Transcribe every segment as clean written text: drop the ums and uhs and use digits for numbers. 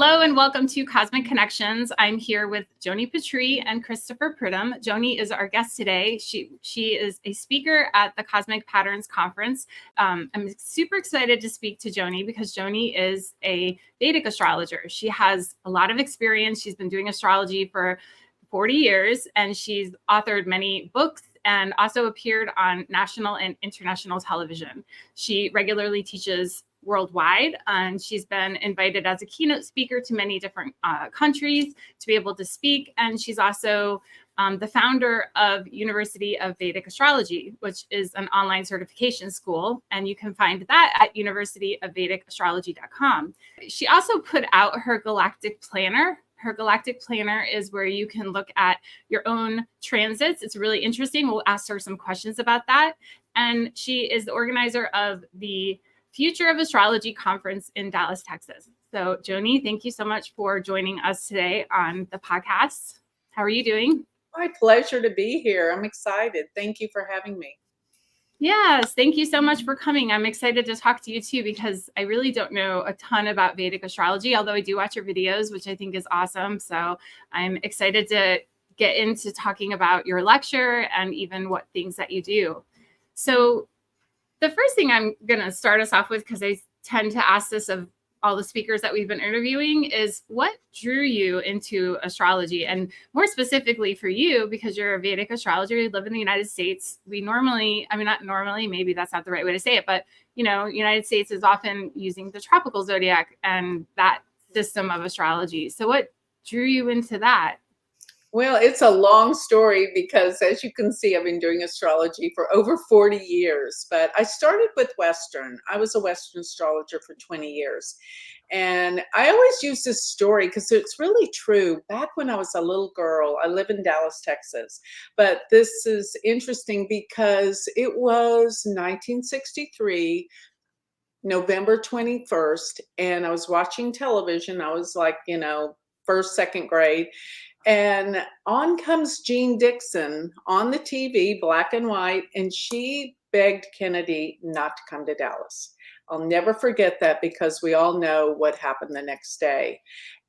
Hello and welcome to Cosmic Connections. I'm here with Joni Patry and Christopher Pridham. Joni is our guest today. She is a speaker at the Cosmic Patterns Conference. I'm super excited to speak to Joni because Joni is a Vedic astrologer. She has a lot of experience. She's been doing astrology for 40 years and she's authored many books and also appeared on national and international television. She regularly teaches worldwide, and she's been invited as a keynote speaker to many different countries to be able to speak. And she's also the founder of University of Vedic Astrology, which is an online certification school. And you can find that at universityofvedicastrology.com. She also put out her Galactic Planner. Her Galactic Planner is where you can look at your own transits. It's really interesting. We'll ask her some questions about that. And she is the organizer of the Future of Astrology Conference in Dallas, Texas. So Joni, thank you so much for joining us today on the podcast. How are you doing? My pleasure to be here. I'm excited. Thank you for having me. Yes, thank you so much for coming. I'm excited to talk to you too, because I really don't know a ton about Vedic astrology, although I do watch your videos, which I think is awesome. So I'm excited to get into talking about your lecture and even what things that you do. So the first thing I'm going to start us off with, because I tend to ask this of all the speakers that we've been interviewing, is what drew you into astrology? And more specifically for you, because you're a Vedic astrologer, you live in the United States. We normally, I mean, not normally, maybe that's not the right way to say it, but, you know, United States is often using the tropical zodiac and that system of astrology. So what drew you into that? Well, it's a long story because, as you can see, I've been doing astrology for over 40 years, but I started with Western. I was a Western astrologer for 20 years. And I always use this story because it's really true. Back when I was a little girl, I live in Dallas, Texas, but this is interesting because it was 1963, November 21st, and I was watching television. I was like, first, second grade. And on comes Jean Dixon on the TV, black and white, and she begged Kennedy not to come to Dallas. I'll never forget that because we all know what happened the next day.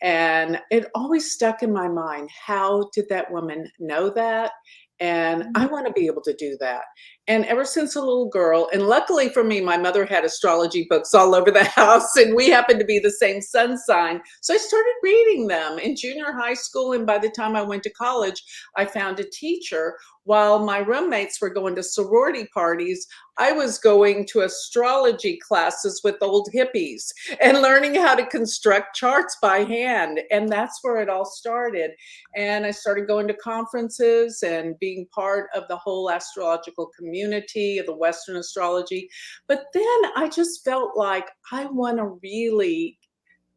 And it always stuck in my mind. How did that woman know that? And I want to be able to do that. And ever since a little girl, and luckily for me, my mother had astrology books all over the house, and we happened to be the same sun sign. So I started reading them in junior high school. And by the time I went to college, I found a teacher. While my roommates were going to sorority parties, I was going to astrology classes with old hippies and learning how to construct charts by hand. And that's where it all started. And I started going to conferences and being part of the whole astrological community of the Western astrology. But then I just felt like I want to really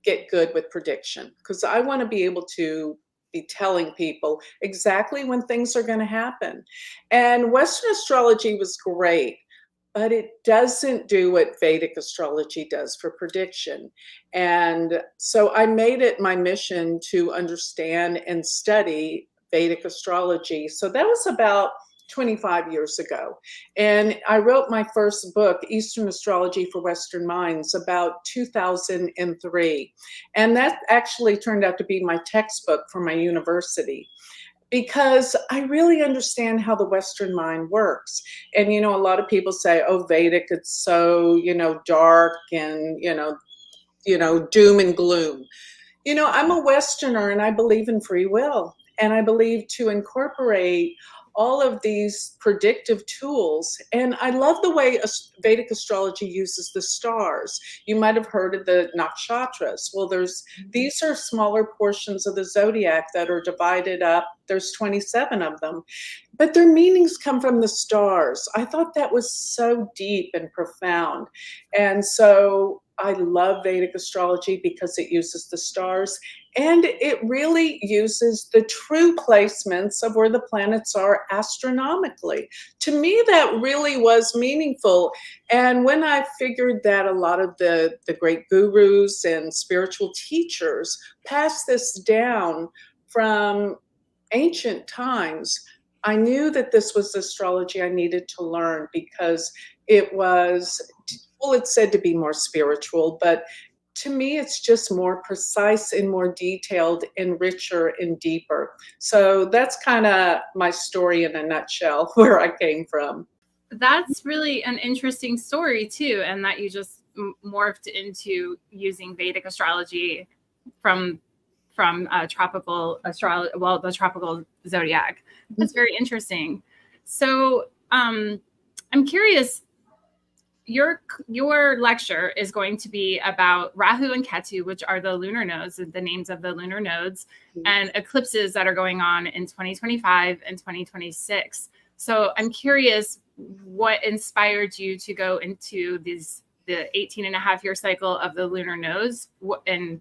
get good with prediction because I want to be able to be telling people exactly when things are going to happen. And Western astrology was great, but it doesn't do what Vedic astrology does for prediction. And so I made it my mission to understand and study Vedic astrology. So that was about 25 years ago. And I wrote my first book, Eastern Astrology for Western Minds, about 2003. And that actually turned out to be my textbook for my university because I really understand how the Western mind works. And, a lot of people say, oh, Vedic, it's so, dark and, doom and gloom. I'm a Westerner and I believe in free will. And I believe to incorporate all of these predictive tools. And I love the way Vedic astrology uses the stars. You might have heard of the nakshatras. Well, these are smaller portions of the zodiac that are divided up. There's 27 of them, but their meanings come from the stars. I thought that was so deep and profound. And so I love Vedic astrology because it uses the stars and it really uses the true placements of where the planets are astronomically. To me, that really was meaningful. And when I figured that a lot of the great gurus and spiritual teachers passed this down from ancient times, I knew that this was astrology I needed to learn because it was, well, it's said to be more spiritual, but To me, it's just more precise and more detailed and richer and deeper. So that's kind of my story in a nutshell, where I came from. That's really an interesting story too, and that you just morphed into using Vedic astrology from tropical astrology, well, the tropical zodiac. That's very interesting. So I'm curious, your lecture is going to be about Rahu and Ketu, which are the lunar nodes, the names of the lunar nodes, and eclipses that are going on in 2025 and 2026. So I'm curious, what inspired you to go into the 18 and a half year cycle of the lunar nodes, and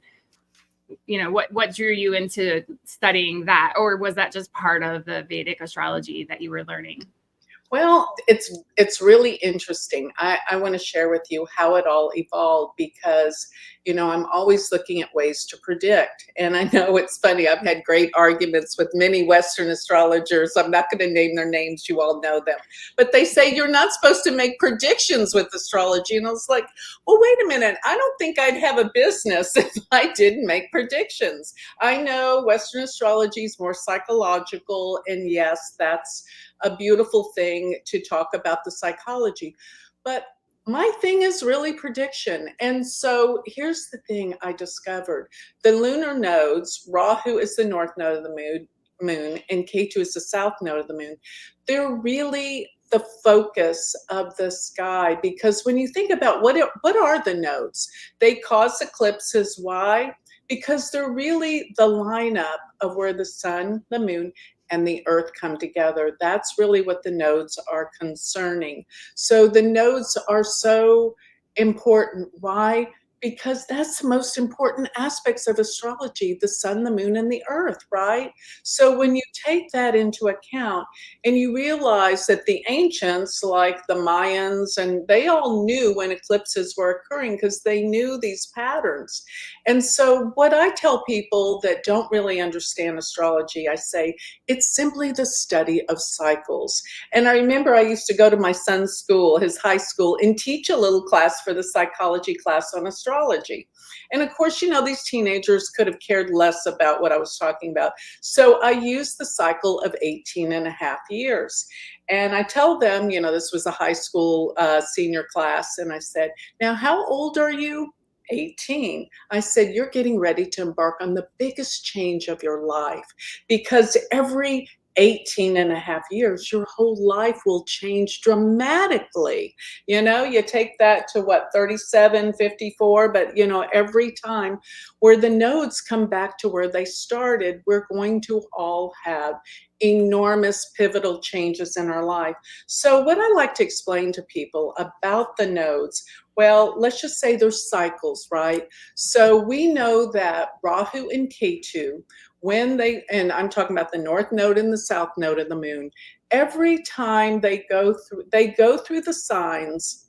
what drew you into studying that, or was that just part of the Vedic astrology that you were learning? Well, it's really interesting. I want to share with you how it all evolved, because, I'm always looking at ways to predict. And I know it's funny, I've had great arguments with many Western astrologers. I'm not going to name their names, you all know them. But they say you're not supposed to make predictions with astrology. And I was like, well, wait a minute. I don't think I'd have a business if I didn't make predictions. I know Western astrology is more psychological, and yes, that's a beautiful thing to talk about the psychology. But my thing is really prediction. And so here's the thing I discovered. The lunar nodes, Rahu is the north node of the moon, and Ketu is the south node of the moon. They're really the focus of the sky, because when you think about what are the nodes, they cause eclipses. Why? Because they're really the lineup of where the sun, the moon, and the earth come together. That's really what the nodes are concerning. So the nodes are so important. Why? Because that's the most important aspects of astrology, the sun, the moon, and the earth, right? So when you take that into account and you realize that the ancients, like the Mayans, and they all knew when eclipses were occurring, because they knew these patterns. And so what I tell people that don't really understand astrology, I say, it's simply the study of cycles. And I remember I used to go to my son's school, his high school, and teach a little class for the psychology class on astrology. And of course, these teenagers could have cared less about what I was talking about. So I used the cycle of 18 and a half years. And I tell them, this was a high school senior class. And I said, now, how old are you? 18. I said, you're getting ready to embark on the biggest change of your life, because every 18 and a half years, your whole life will change dramatically. You take that to what, 37, 54, but every time where the nodes come back to where they started, we're going to all have enormous pivotal changes in our life. So what I like to explain to people about the nodes, well, let's just say there's cycles, right? So we know that Rahu and Ketu, and I'm talking about the north node and the south node of the moon, every time they go through the signs,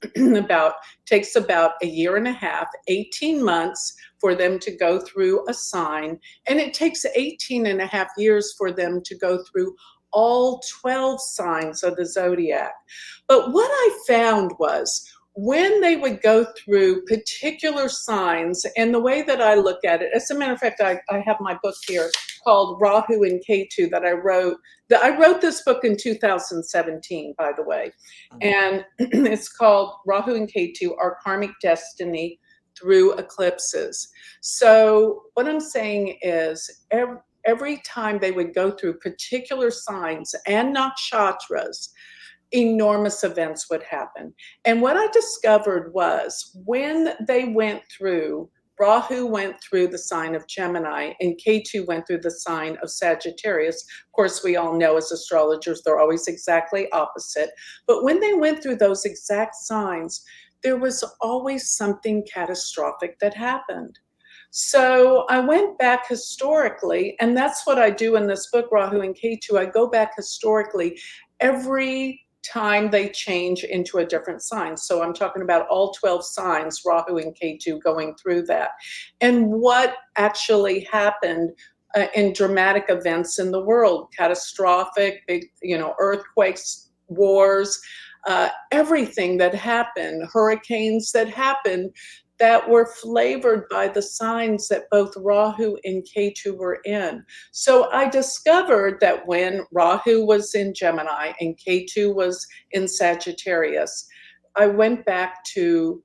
takes about a year and a half, 18 months for them to go through a sign, and it takes 18 and a half years for them to go through all 12 signs of the zodiac. But what I found was, when they would go through particular signs, and the way that I look at it, as a matter of fact, I have my book here called Rahu and Ketu that I wrote. I wrote this book in 2017, by the way, and it's called Rahu and Ketu, Our Karmic Destiny Through Eclipses. So what I'm saying is, every time they would go through particular signs and nakshatras, enormous events would happen. And what I discovered was, when they went through, Rahu went through the sign of Gemini and Ketu went through the sign of Sagittarius. Of course, we all know as astrologers, they're always exactly opposite. But when they went through those exact signs, there was always something catastrophic that happened. So I went back historically, and that's what I do in this book, Rahu and Ketu. I go back historically every time they change into a different sign. So I'm talking about all 12 signs, Rahu and Ketu, going through that. And what actually happened in dramatic events in the world, catastrophic, big, earthquakes, wars, everything that happened, hurricanes that happened, that were flavored by the signs that both Rahu and Ketu were in. So I discovered that when Rahu was in Gemini and Ketu was in Sagittarius, I went back to,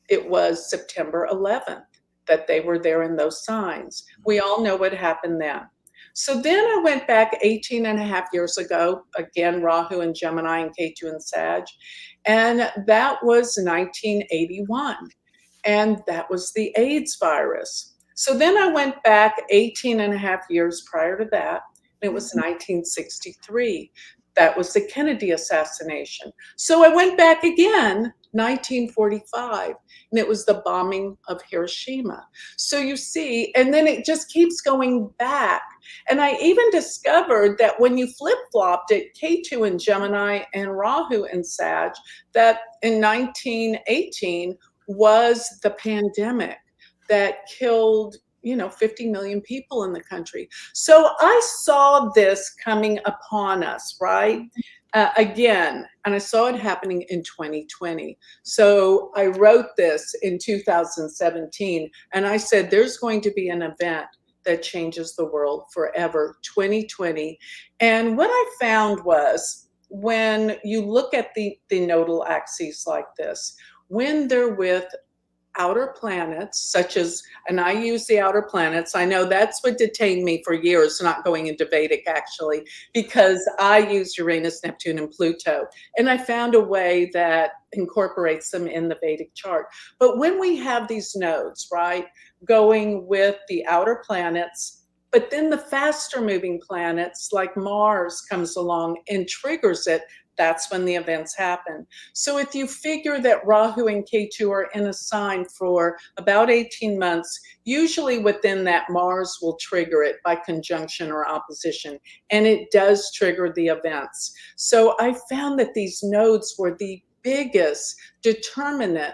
it was September 11th that they were there in those signs. We all know what happened then. So then I went back 18 and a half years ago, again, Rahu and Gemini and Ketu and Sag, and that was 1981. And that was the AIDS virus. So then I went back 18 and a half years prior to that. And it was 1963. That was the Kennedy assassination. So I went back again, 1945, and it was the bombing of Hiroshima. So you see, and then it just keeps going back. And I even discovered that when you flip-flopped it, Ketu and Gemini and Rahu and Sag, that in 1918 was the pandemic that killed 50 million people in the country. So I saw this coming upon us, right? Again, and I saw it happening in 2020. So I wrote this in 2017, and I said, there's going to be an event that changes the world forever, 2020. And what I found was, when you look at the nodal axes like this, when they're with outer planets, such as, and I use the outer planets, I know that's what detained me for years, not going into Vedic actually, because I use Uranus, Neptune, and Pluto. And I found a way that incorporates them in the Vedic chart. But when we have these nodes, right, going with the outer planets, but then the faster moving planets like Mars comes along and triggers it, that's when the events happen. So if you figure that Rahu and Ketu are in a sign for about 18 months, usually within that Mars will trigger it by conjunction or opposition, and it does trigger the events. So I found that these nodes were the biggest determinant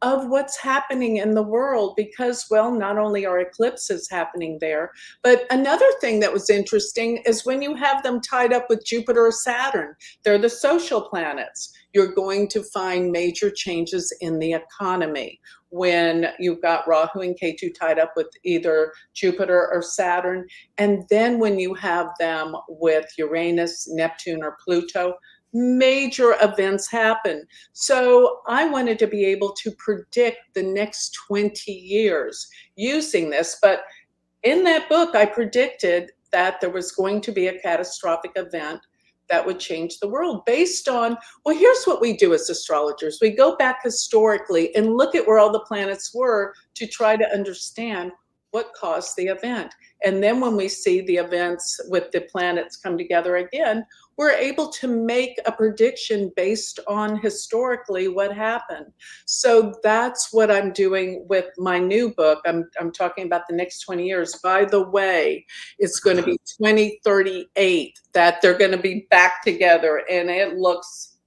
of what's happening in the world, because, well, not only are eclipses happening there, but another thing that was interesting is when you have them tied up with Jupiter or Saturn, they're the social planets. You're going to find major changes in the economy when you've got Rahu and Ketu tied up with either Jupiter or Saturn. And then when you have them with Uranus, Neptune, or Pluto, major events happen. So I wanted to be able to predict the next 20 years using this. But in that book, I predicted that there was going to be a catastrophic event that would change the world based on, well, here's what we do as astrologers. We go back historically and look at where all the planets were to try to understand what caused the event. And then when we see the events with the planets come together again, we're able to make a prediction based on historically what happened. So that's what I'm doing with my new book. I'm talking about the next 20 years. By the way, it's going to be 2038 that they're going to be back together, and it looks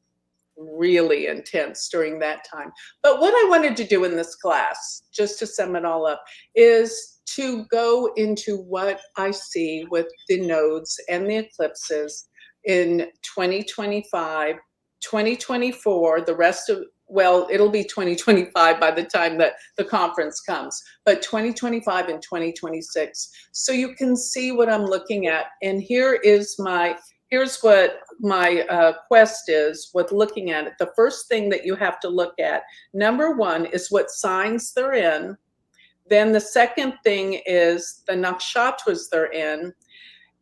really intense during that time. But what I wanted to do in this class, just to sum it all up, is to go into what I see with the nodes and the eclipses in 2025, 2024, the rest of, well, it'll be 2025 by the time that the conference comes, but 2025 and 2026. So you can see what I'm looking at. And here's what my quest is with looking at it. The first thing that you have to look at, number one, is what signs they're in. Then the second thing is the nakshatras they're in.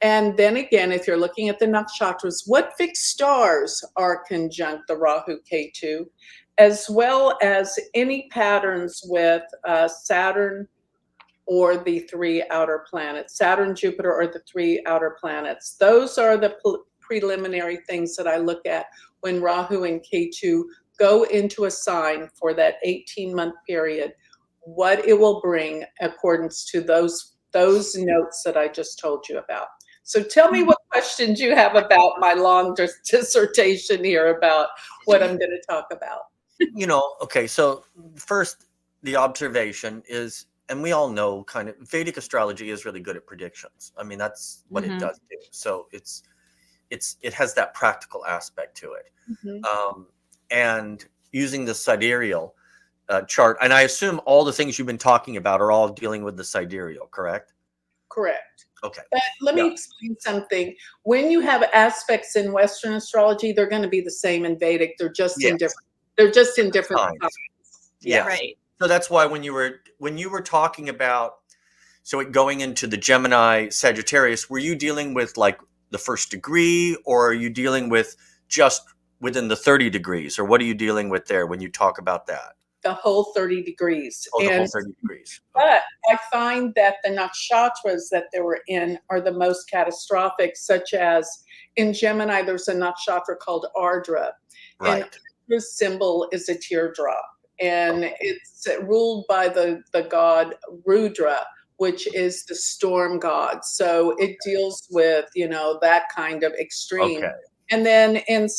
And then again, if you're looking at the nakshatras, what fixed stars are conjunct the Rahu Ketu, as well as any patterns with Saturn or the three outer planets, Saturn, Jupiter, or the three outer planets. Those are the preliminary things that I look at when Rahu and Ketu go into a sign for that 18-month period, what it will bring accordance to those notes that I just told you about. So tell me what questions you have about my long dissertation here about what I'm going to talk about. Okay, so first, the observation is, and we all know kind of Vedic astrology is really good at predictions. I mean, that's what it does do. So it has that practical aspect to it. And using the sidereal, chart, and I assume all the things you've been talking about are all dealing with the sidereal, correct? Correct. Okay. But let Yeah. me explain something. When you have aspects in Western astrology, they're going to be the same in Vedic. They're just in Yes. different. They're just in different Times. times. Yes. Right. So that's why when you were talking about going into the Gemini Sagittarius, were you dealing with like the first degree, or are you dealing with just within the 30 degrees, or what are you dealing with there when you talk about that? The whole 30 degrees. Oh, the and whole 30 degrees. Okay. But I find that the nakshatras that they were in are the most catastrophic, such as in Gemini, there's a nakshatra called Ardra. Right. And Ardra's symbol is a teardrop. And Okay. it's ruled by the god Rudra, which is the storm god. So it deals with, that kind of extreme. Okay. And then in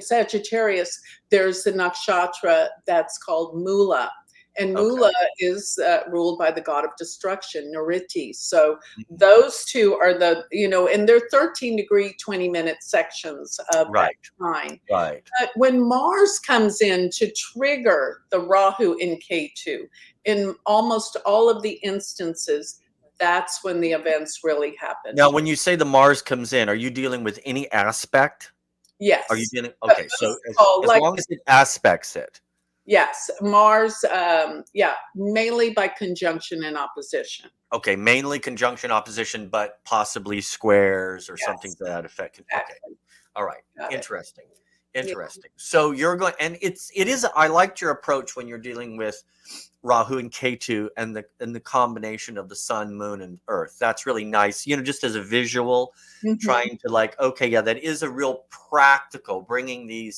Sagittarius, there's the nakshatra that's called Mula. And Mula is ruled by the god of destruction, Niriti. So those two are and they're 13-degree, 20-minute sections of that time. Right. But when Mars comes in to trigger the Rahu and Ketu, in almost all of the instances, that's when the events really happen. Now, when you say the Mars comes in, are you dealing with any aspect? Yes. Are you dealing? Okay, so as like, long as it aspects it. Yes, Mars, mainly by conjunction and opposition. Okay, mainly conjunction opposition, but possibly squares or something to that effect. Exactly. Okay, all right, Got interesting. Yeah. Interesting. So you're going, and it is. I liked your approach when you're dealing with Rahu and Ketu and the combination of the Sun, Moon, and Earth. That's really nice. Just as a visual, trying to that is a real practical bringing the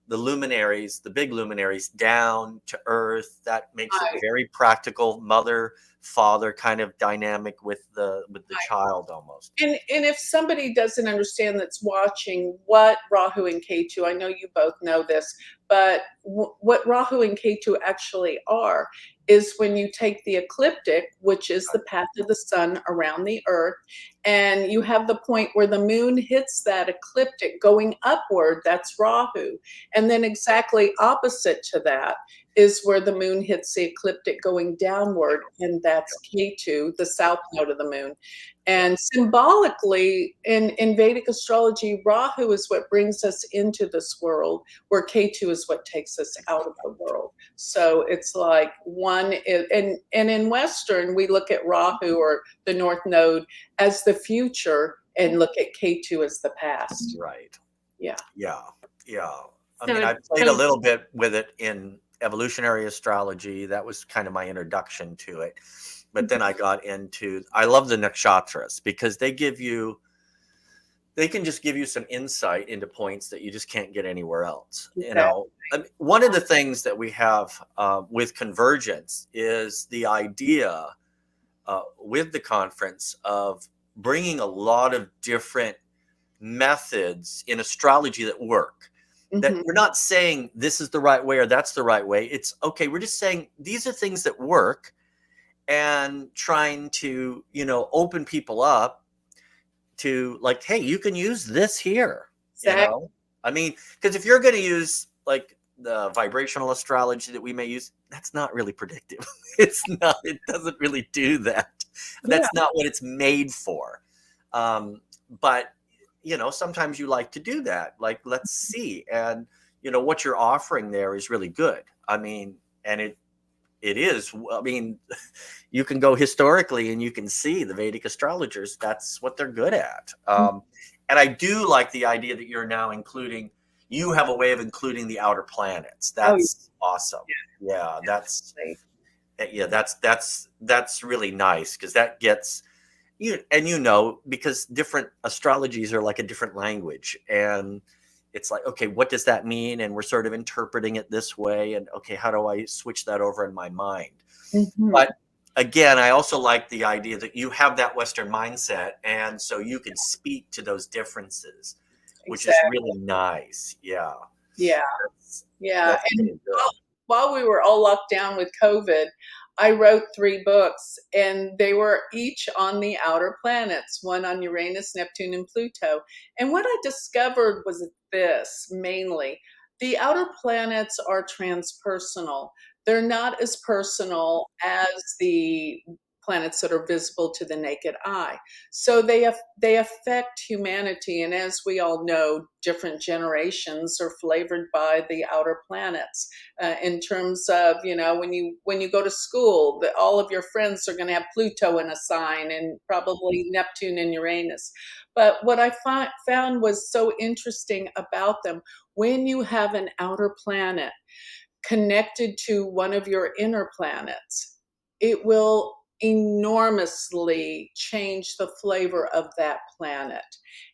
luminaries, the big luminaries, down to Earth. That makes it very practical, mother father kind of dynamic with the child almost. And if somebody doesn't understand that's watching what Rahu and Ketu, I know you both know this, but what Rahu and Ketu actually are is when you take the ecliptic, which is the path of the sun around the earth, and you have the point where the moon hits that ecliptic going upward, that's Rahu. And then exactly opposite to that is where the moon hits the ecliptic going downward, and that's Ketu, the south node of the moon. And symbolically, in Vedic astrology, Rahu is what brings us into this world, where Ketu is what takes us out of the world. So it's like and in Western, we look at Rahu, or the North Node, as the future, and look at Ketu as the past. Right. Yeah. Yeah. Yeah. I mean, I played a little bit with it in evolutionary astrology. That was kind of my introduction to it. But then I got into, I love the nakshatras because they can just give you some insight into points that you just can't get anywhere else. Exactly. One of the things that we have with convergence is the idea with the conference of bringing a lot of different methods in astrology that work. That we're not saying this is the right way or that's the right way. It's okay. We're just saying these are things that work, and trying to, open people up to like, hey, you can use this here. Exactly. I mean, because if you're going to use like the vibrational astrology that we may use, that's not really predictive. It doesn't really do that. That's not what it's made for. But sometimes you like to do that. Like, let's see. And, what you're offering there is really good. I mean, and it is. I mean, you can go historically and you can see the Vedic astrologers, that's what they're good at. And I do like the idea that you're now you have a way of including the outer planets. That's awesome. Yeah. That's really nice, because that gets because different astrologies are like a different language, and it's like, okay, what does that mean? And we're sort of interpreting it this way, and okay, how do I switch that over in my mind? But again, I also like the idea that you have that Western mindset, and so you can speak to those differences, which is really nice. Yeah. And while we were all locked down with COVID, I wrote 3 books, and they were each on the outer planets, one on Uranus, Neptune, and Pluto. And what I discovered was this mainly. The outer planets are transpersonal. They're not as personal as the planets that are visible to the naked eye. So they affect humanity, and as we all know, different generations are flavored by the outer planets. In terms of, you know, when you go to school, all of your friends are going to have Pluto in a sign, and probably Neptune and Uranus. But what I found was so interesting about them, when you have an outer planet connected to one of your inner planets, it will enormously change the flavor of that planet.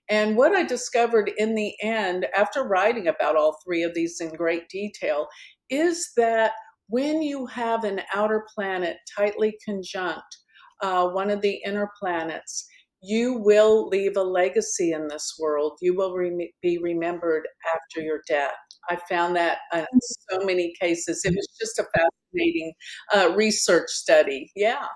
And what I discovered in the end, after writing about all three of these in great detail, is that when you have an outer planet tightly conjunct one of the inner planets, you will leave a legacy in this world. You will be remembered after your death. I found that in so many cases. It was just a fascinating research study. Yeah.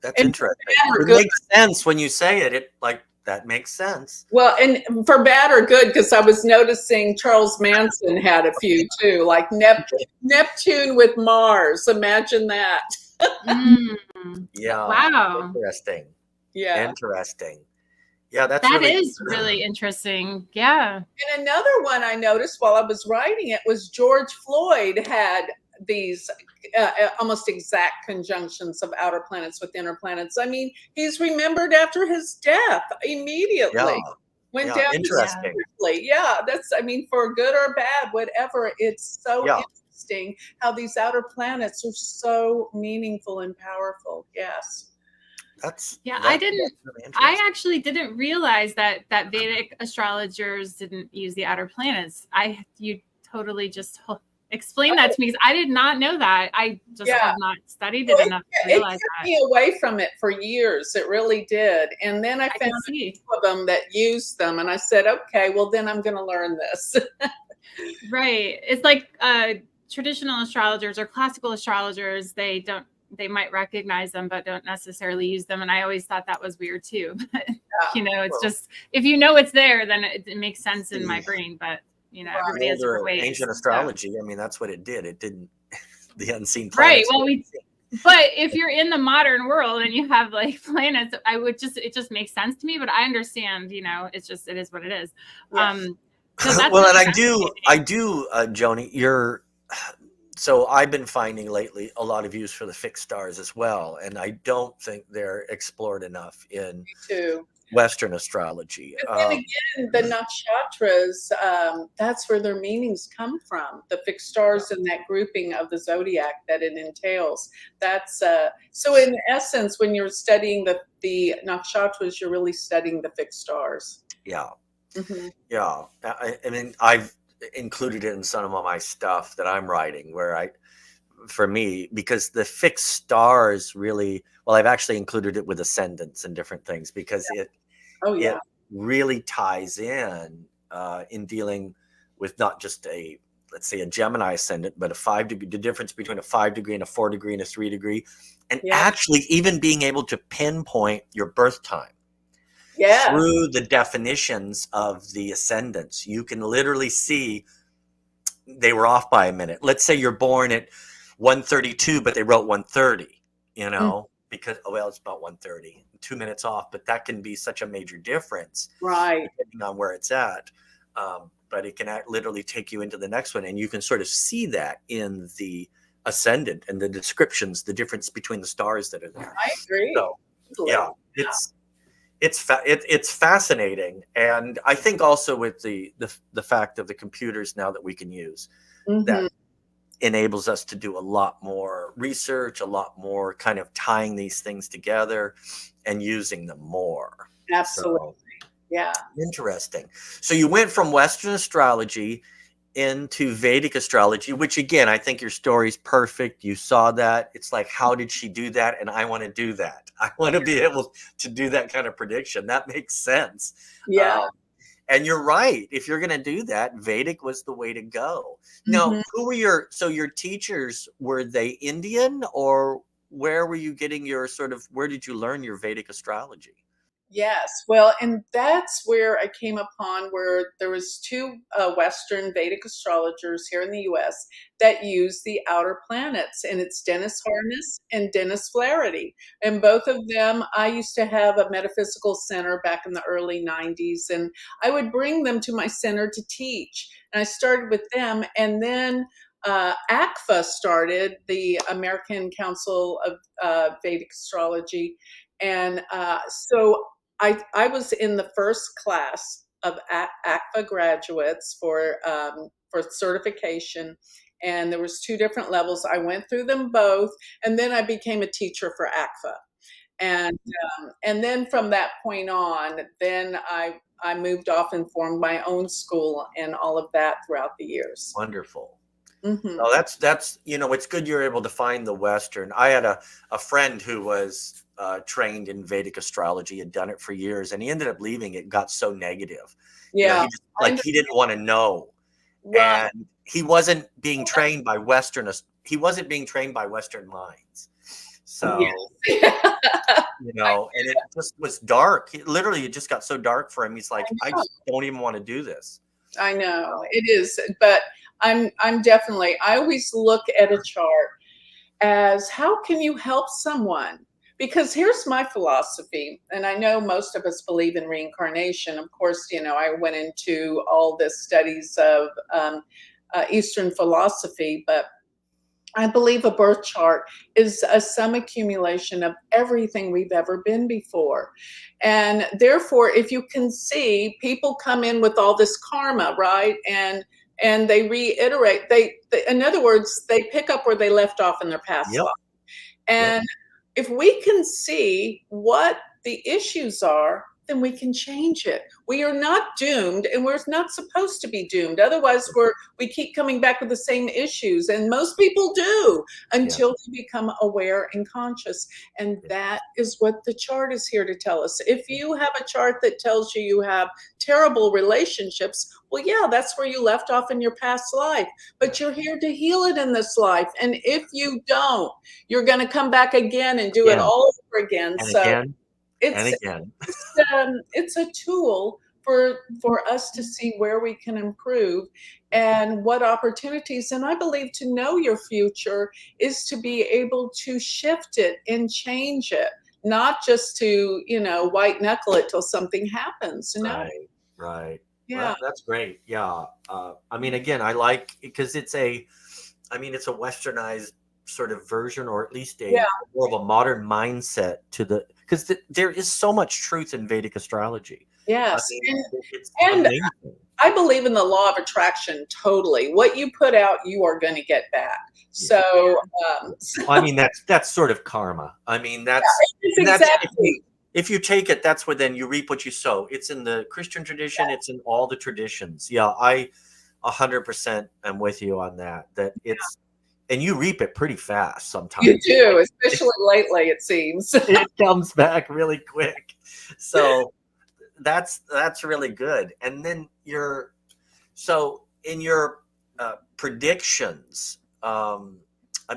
That's And interesting. bad or It good. makes sense when you say it. It like that makes sense. Well, and for bad or good, because I was noticing Charles Manson had a few too, like Neptune with Mars. Imagine that. Yeah. Wow. Interesting. Yeah. Interesting. Yeah, that's That really is really interesting. Yeah. And another one I noticed while I was writing it was George Floyd had these almost exact conjunctions of outer planets with inner planets. I mean, he's remembered after his death immediately. Yeah. Went Yeah, down interesting. mysteriously. Yeah, that's, I mean, for good or bad, whatever, it's so Yeah. interesting how these outer planets are so meaningful and powerful. Yes. That's I that's didn't really I interesting. actually didn't realize that Vedic astrologers didn't use the outer planets. You totally just explained that to me, because I did not know that. I just Yeah. have not studied Well, it enough to it realize kept that. me away from it for years. It really did. And then I I found can see. two of them that used them, and I said, okay, well, then I'm going to learn this. Right. It's like traditional astrologers or classical astrologers, they might recognize them but don't necessarily use them. And I always thought that was weird too. But you know, it's Well, just, if you know it's there, then it makes sense in my brain. But you know, everybody has different older ways. ancient So. astrology, I mean, that's what it did. It didn't the unseen Right. planets. Well, but if you're in the modern world and you have like planets, it just makes sense to me. But I understand, you know, it is what it is. Yes. So that's Well, and really I do, Joni, so I've been finding lately a lot of use for the fixed stars as well, and I don't think they're explored enough in Me too. Western astrology. But then again, the nakshatras, that's where their meanings come from. The fixed stars and that grouping of the zodiac that it entails. That's so. In essence, when you're studying the nakshatras, you're really studying the fixed stars. Yeah, Mm-hmm. yeah. I mean, I've included it in some of my stuff that I'm writing, for me, because the fixed stars really, well, I've actually included it with ascendants and different things because Oh yeah. it really ties in dealing with not just let's say a Gemini ascendant, but a 5 degree, the difference between a 5 degree and a 4 degree and a 3 degree, and Yeah. actually even being able to pinpoint your birth time Yeah. through the definitions of the ascendants. You can literally see they were off by a minute. Let's say you're born at 1:32, but they wrote 1:30, because, well, it's about 1:30, 2 minutes off, but that can be such a major difference Right. depending on where it's at. But it can literally take you into the next one, and you can sort of see that in the ascendant and the descriptions, the difference between the stars that are there. I agree. So, Totally. yeah, it's fascinating, and I think also with the fact of the computers now that we can use, that Mm-hmm. enables us to do a lot more research, a lot more kind of tying these things together and using them more. Absolutely. So, Yeah. interesting. So you went from Western astrology into Vedic astrology, which again, I think your story's perfect. You saw that. It's like, how did she do that? And I want to do that. I want to be able to do that kind of prediction. That makes sense. Yeah. And you're right. If you're going to do that, Vedic was the way to go. Now, Mm-hmm. who were your teachers? Were they Indian, or where were you getting your where did you learn your Vedic astrology? Yes, well, and that's where I came upon where there was two Western Vedic astrologers here in the U.S. that use the outer planets, and it's Dennis Harness and Dennis Flaherty. And both of them, I used to have a metaphysical center back in the early 90s, and I would bring them to my center to teach. And I started with them, and then ACFA started, the American Council of Vedic Astrology. And so I was in the first class of ACFA graduates for certification, and there was two different levels. I went through them both, and then I became a teacher for ACFA. And then from that point on, then I moved off and formed my own school and all of that throughout the years. Wonderful. Mm-hmm. No, that's it's good you're able to find the Western. I had a friend who was trained in Vedic astrology, had done it for years, and he ended up leaving. It got so negative. Yeah, he didn't want to know, right. and he wasn't being trained by Western. He wasn't being trained by Western minds. So Yes. and it just was dark. It just got so dark for him. He's like, I just don't even want to do this. I know it is, but I'm definitely, I always look at a chart as how can you help someone? Because here's my philosophy, and I know most of us believe in reincarnation. Of course, I went into all the studies of Eastern philosophy, but I believe a birth chart is a sum accumulation of everything we've ever been before. And therefore, if you can see, people come in with all this karma, right? And they reiterate, they in other words, they pick up where they left off in their past life. And if we can see what the issues are, then we can change it. We are not doomed, and we're not supposed to be doomed. Otherwise, we keep coming back with the same issues, and most people do until they become aware and conscious. And that is what the chart is here to tell us. If you have a chart that tells you you have terrible relationships, well, yeah, that's where you left off in your past life, but you're here to heal it in this life. And if you don't, you're going to come back again and do it all over again. And so again. It's a tool for us to see where we can improve and what opportunities. And I believe to know your future is to be able to shift it and change it, not just to white knuckle it till something happens. Right. Yeah, well, that's great. Yeah. I mean, again, I like because it's a westernized sort of version, or at least more of a modern mindset to because there is so much truth in Vedic astrology. Yes. It's and amazing. I believe in the law of attraction totally. What you put out, you are going to get back. So, I mean, that's sort of karma. I mean, that's exactly. If you take it, that's where then you reap what you sow. It's in the Christian tradition. It's in all the traditions. Yeah, I 100% am with you on that. That it's, and you reap it pretty fast sometimes. You do, especially lately, it seems. It comes back really quick. So that's really good. And then in your predictions, I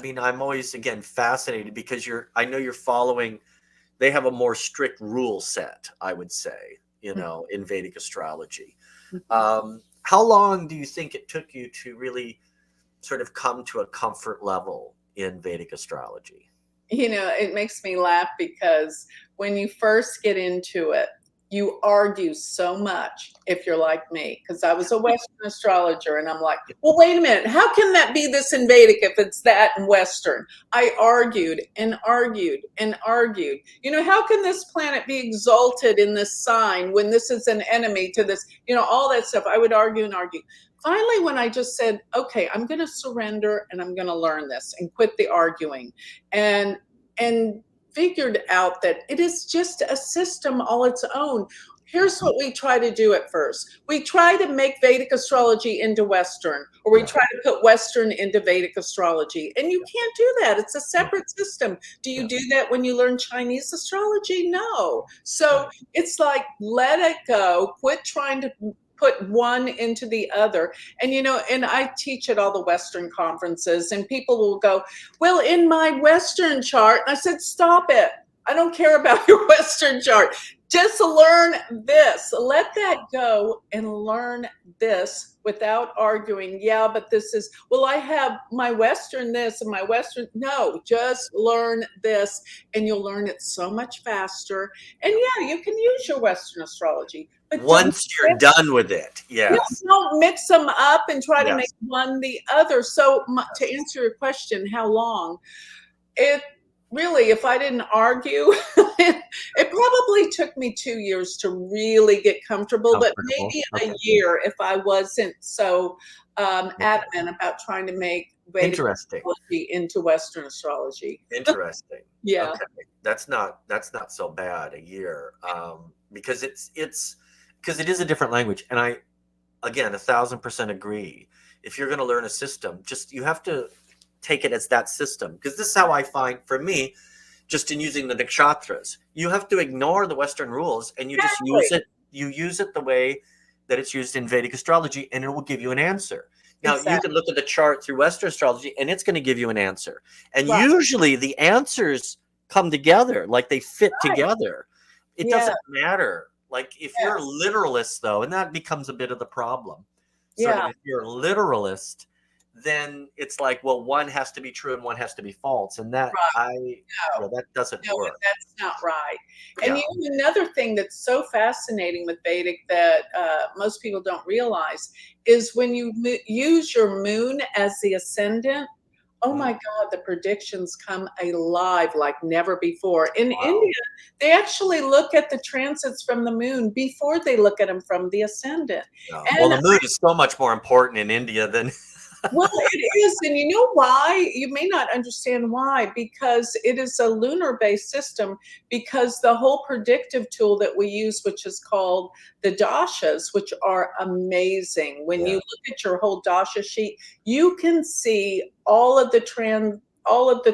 mean, I'm always again fascinated because I know you're following. They have a more strict rule set, I would say, in Vedic astrology. How long do you think it took you to really sort of come to a comfort level in Vedic astrology? It makes me laugh because when you first get into it, you argue so much if you're like me, because I was a Western astrologer and I'm like, well, wait a minute. How can that be this in Vedic if it's that in Western? I argued and argued and argued. How can this planet be exalted in this sign when this is an enemy to this, all that stuff. I would argue and argue. Finally, when I just said, okay, I'm going to surrender and I'm going to learn this and quit the arguing and figured out that it is just a system all its own. Here's what we try to do at first. We try to make Vedic astrology into Western, or we try to put Western into Vedic astrology. And you can't do that. It's a separate system. Do you do that when you learn Chinese astrology? No. So it's like, let it go. Quit trying to put one into the other. And, and I teach at all the Western conferences and people will go, well, in my Western chart, and I said, stop it. I don't care about your Western chart. Just learn this. Let that go and learn this without arguing. Yeah, but this is, well, I have my Western this and my Western. No, just learn this and you'll learn it so much faster. And yeah, you can use your Western astrology, but Once you're done with it, yes. don't mix them up and try to make Yes. one the other. So to answer your question, how long? It really, if I didn't argue, it probably took me 2 years to really get comfortable, but maybe a year if I wasn't so adamant about trying to make Vedic astrology into Western astrology. Interesting. Yeah. Okay. That's not so bad, a year. Because it is a different language. And I, again, 1,000% agree. If you're going to learn a system, you have to take it as that system, because this is how I find, for me, just in using the nakshatras, you have to ignore the Western rules and you just use it the way that it's used in Vedic astrology, and it will give you an answer. Now, you can look at the chart through Western astrology and it's going to give you an answer, and usually the answers come together, like they fit together. It doesn't matter, like if you're a literalist though, and that becomes a bit of the problem. Sort of, if you're a literalist, then it's like, well, one has to be true and one has to be false, and that that doesn't work. That's not right. And another thing that's so fascinating with Vedic that most people don't realize is when you use your moon as the ascendant. Oh my God, the predictions come alive like never before. In India, they actually look at the transits from the moon before they look at them from the ascendant. Well, the moon is so much more important in India than well, it is. And you know why? You may not understand why, because it is a lunar-based system, because the whole predictive tool that we use, which is called the dashas, which are amazing. When you look at your whole dasha sheet, you can see all of the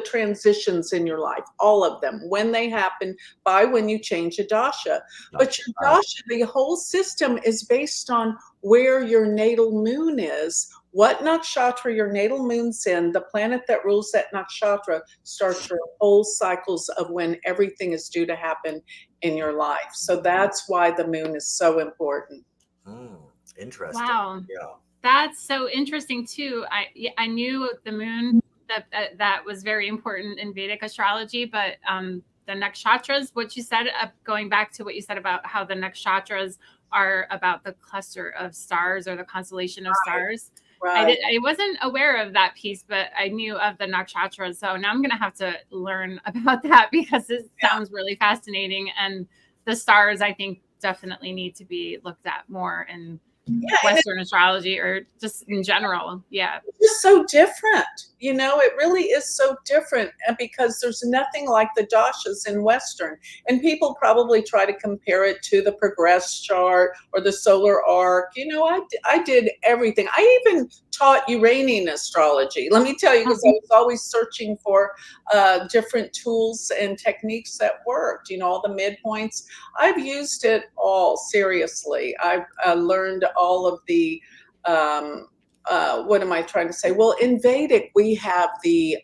transitions in your life, all of them, when they happen, by when you change a dasha. But your dasha, the whole system is based on where your natal moon is, what nakshatra your natal moon's in. The planet that rules that nakshatra starts your whole cycles of when everything is due to happen in your life. So that's why the moon is so important. Interesting. Wow. Yeah. That's so interesting too. I knew the moon, that was very important in Vedic astrology, but the nakshatras, what you said, going back to what you said about how the nakshatras are about the cluster of stars or the constellation of stars. I wasn't aware of that piece, but I knew of the nakshatras. So now I'm going to have to learn about that, because it sounds really fascinating. And the stars, I think, definitely need to be looked at more in Western astrology, or just in general. Yeah. It's just so different. You know, it really is so different, and because there's nothing like the dashas in Western. And people probably try to compare it to the progress chart or the solar arc. You know, I did everything. I even taught Uranian astrology. Let me tell you, because I was always searching for different tools and techniques that worked. You know, all the midpoints. I've used it all, seriously. I've learned all of the what am I trying to say? Well, in Vedic, we have the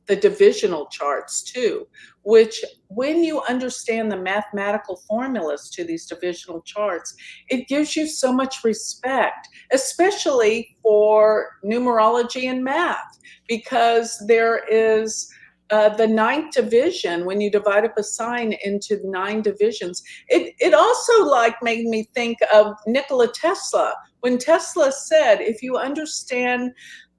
divisional charts too, which, when you understand the mathematical formulas to these divisional charts, it gives you so much respect, especially for numerology and math, because there is the ninth division. When you divide up a sign into 9 divisions, it also like made me think of Nikola Tesla. When Tesla said, if you understand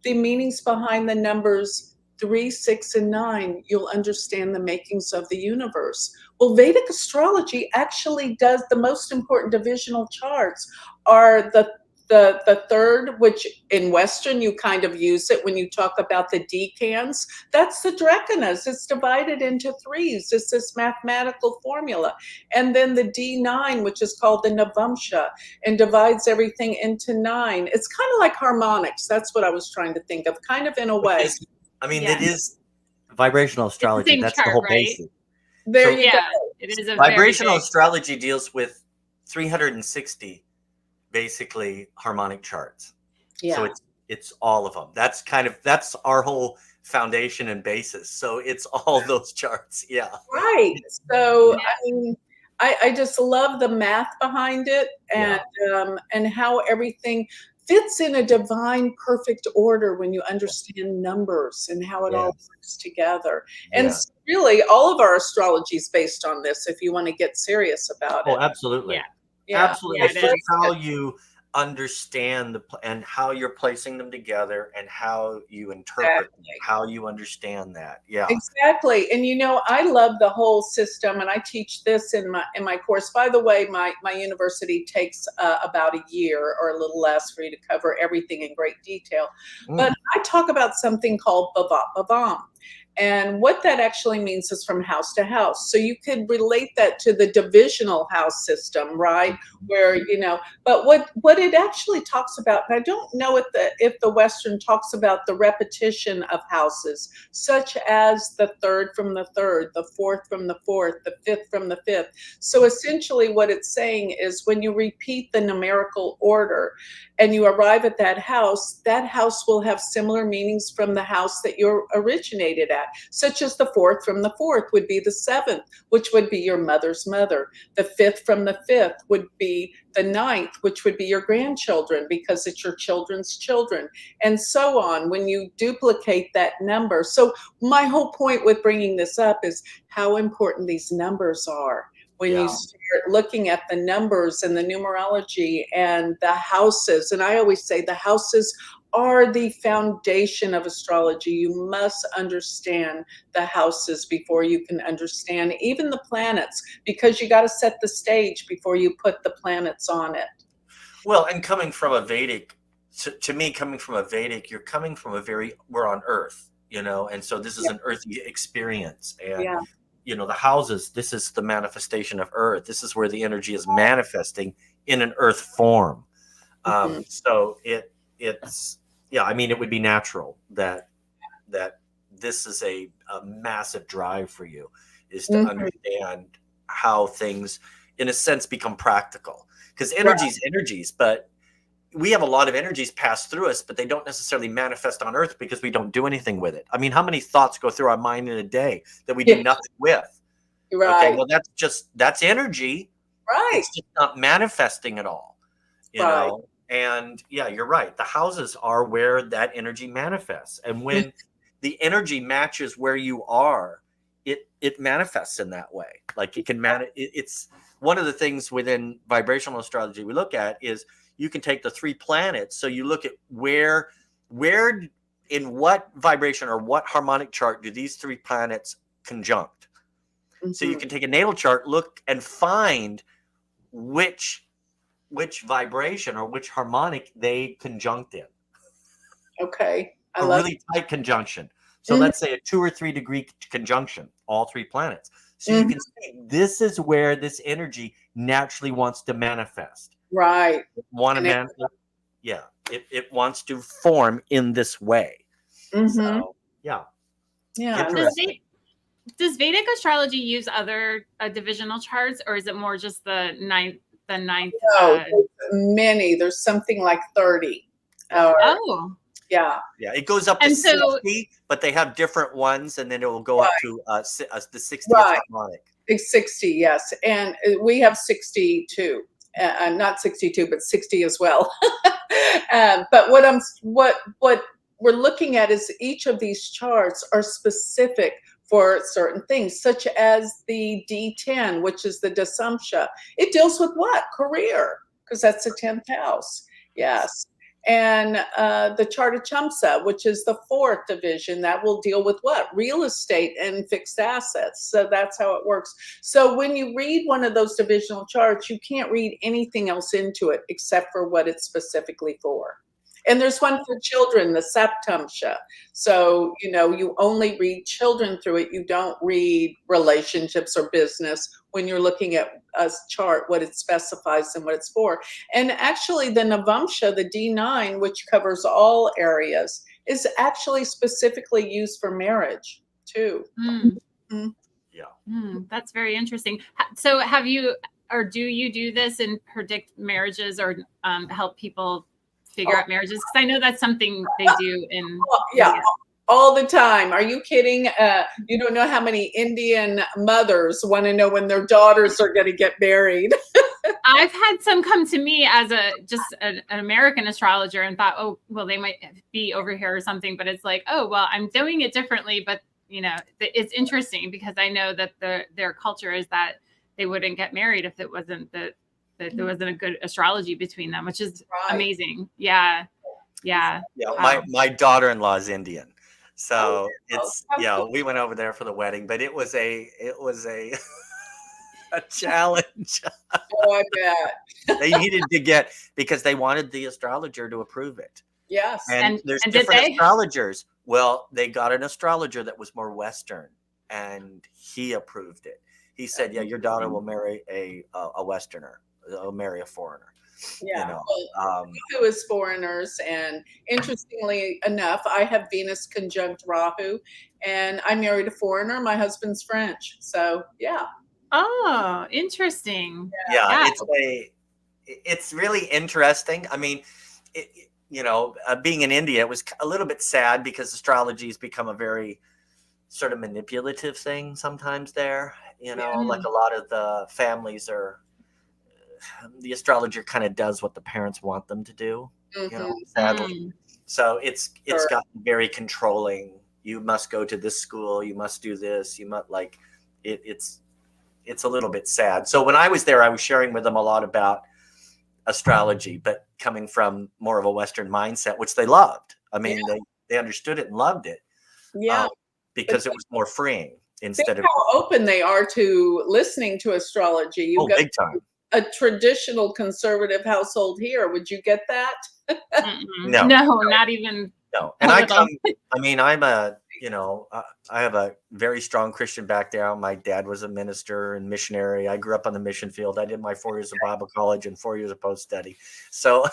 the meanings behind the numbers 3, 6, and 9, you'll understand the makings of the universe. Well, Vedic astrology actually does the most important divisional charts are the third, which in Western you kind of use it when you talk about the decans. That's the Drekanas. It's divided into 3s. It's this mathematical formula. And then the D9, which is called the Navamsha, and divides everything into 9. It's kind of like harmonics. That's what I was trying to think of, kind of in a way. It is vibrational astrology. That's chart, the whole right? basis. There you go. It is a vibrational astrology deals with 360 basically harmonic charts. Yeah. So it's all of them. That's our whole foundation and basis. So it's all those charts. Yeah. Right. So I mean, I just love the math behind it, and how everything fits in a divine perfect order when you understand numbers and how it all works together. And really, all of our astrology is based on this, if you want to get serious about it. Oh, absolutely. Yeah. Absolutely. Yeah, It's it just is. how you understand and how you're placing them together and how you interpret them, how you understand that. Yeah. Exactly. And I love the whole system, and I teach this in my course. By the way, my university takes about a year or a little less for you to cover everything in great detail. But I talk about something called Bhavat Bhavam. And what that actually means is from house to house. So you could relate that to the divisional house system, right? Where, but what it actually talks about, and I don't know if the Western talks about the repetition of houses, such as the third from the third, the fourth from the fourth, the fifth from the fifth. So essentially what it's saying is when you repeat the numerical order and you arrive at that house will have similar meanings from the house that you originated at, such as the fourth from the fourth would be the seventh, which would be your mother's mother. The fifth from the fifth would be the ninth, which would be your grandchildren, because it's your children's children, and so on when you duplicate that number. So my whole point with bringing this up is how important these numbers are. When you start looking at the numbers and the numerology and the houses, and I always say the houses are the foundation of astrology. You must understand the houses before you can understand even the planets, because you got to set the stage before you put the planets on it. Well, and coming from a Vedic, to me, coming from a Vedic, you're coming from we're on Earth, and so this is an earthy experience. And the houses, this is the manifestation of Earth. This is where the energy is manifesting in an Earth form. So it's I mean, it would be natural that this is a massive drive for you, is to understand how things, in a sense, become practical. Because energies, but we have a lot of energies pass through us, but they don't necessarily manifest on Earth because we don't do anything with it. I mean, how many thoughts go through our mind in a day that we do nothing with? Okay, well, that's energy. Right. It's just not manifesting at all, know. And you're right. The houses are where that energy manifests, and when the energy matches where you are, it manifests in that way. Like it can it's one of the things within vibrational astrology we look at is you can take the 3 planets. So you look at where in what vibration or what harmonic chart do these 3 planets conjunct. So you can take a natal chart, look and find which vibration or which harmonic they conjunct in. Okay. A really tight conjunction. So let's say a 2 or 3 degree conjunction, all 3 planets. So you can see this is where this energy naturally wants to manifest. Right. It wants to form in this way. So, interesting. Does Vedic astrology use other divisional charts, or is it more just the ninth? No, many. There's something like 30. Yeah, it goes up to 60, but they have different ones, and then it will go up to the 60th harmonic. It's 60, yes, and we have 62. Not 62, but 60 as well. But what we're looking at is each of these charts are specific for certain things, such as the D10, which is the Dasamsha. It deals with what? Career, because that's the 10th house. Yes. And the chart of Chamsa, which is the 4th division, that will deal with what? Real estate and fixed assets. So that's how it works. So when you read one of those divisional charts, you can't read anything else into it except for what it's specifically for. And there's one for children, the Saptamsha. So, you only read children through it. You don't read relationships or business when you're looking at a chart, what it specifies and what it's for. And actually the Navamsha, the D9, which covers all areas, is actually specifically used for marriage too. That's very interesting. So have you, or do you do this and predict marriages or help people figure out marriages? Because I know that's something they do in All the time. Are you kidding? You don't know how many Indian mothers want to know when their daughters are going to get married. I've had some come to me as an American astrologer and thought, oh, well, they might be over here or something. But it's like, oh, well, I'm doing it differently. But, it's interesting because I know that their culture is that they wouldn't get married if it wasn't that there wasn't a good astrology between them, which is amazing. Yeah. Yeah. Yeah. My daughter-in-law is Indian. So it's, cool. we went over there for the wedding, but it was a a challenge. Oh, I bet. They needed to get, because they wanted the astrologer to approve it. Yes. And there's and different did they? astrologers. Well, they got an astrologer that was more Western, and he approved it. He said, yeah, your daughter will marry a Westerner. Will marry a foreigner. Yeah. Rahu is foreigners. And interestingly enough, I have Venus conjunct Rahu, and I married a foreigner. My husband's French. So, yeah. Oh, interesting. Yeah. It's really interesting. I mean, being in India, it was a little bit sad because astrology has become a very sort of manipulative thing sometimes there. Like a lot of the families are, the astrologer kind of does what the parents want them to do, sadly. So it's gotten very controlling. You must go to this school. You must do this. You must it's a little bit sad. So when I was there, I was sharing with them a lot about astrology, but coming from more of a Western mindset, which they loved. I mean, they understood it and loved it. Yeah. Because it was more freeing instead of how open they are to listening to astrology. You've got big time. A traditional conservative household here. Would you get that? No, not even. No. And I have a very strong Christian background. My dad was a minister and missionary. I grew up on the mission field. I did my 4 years of Bible college and 4 years of post-study. So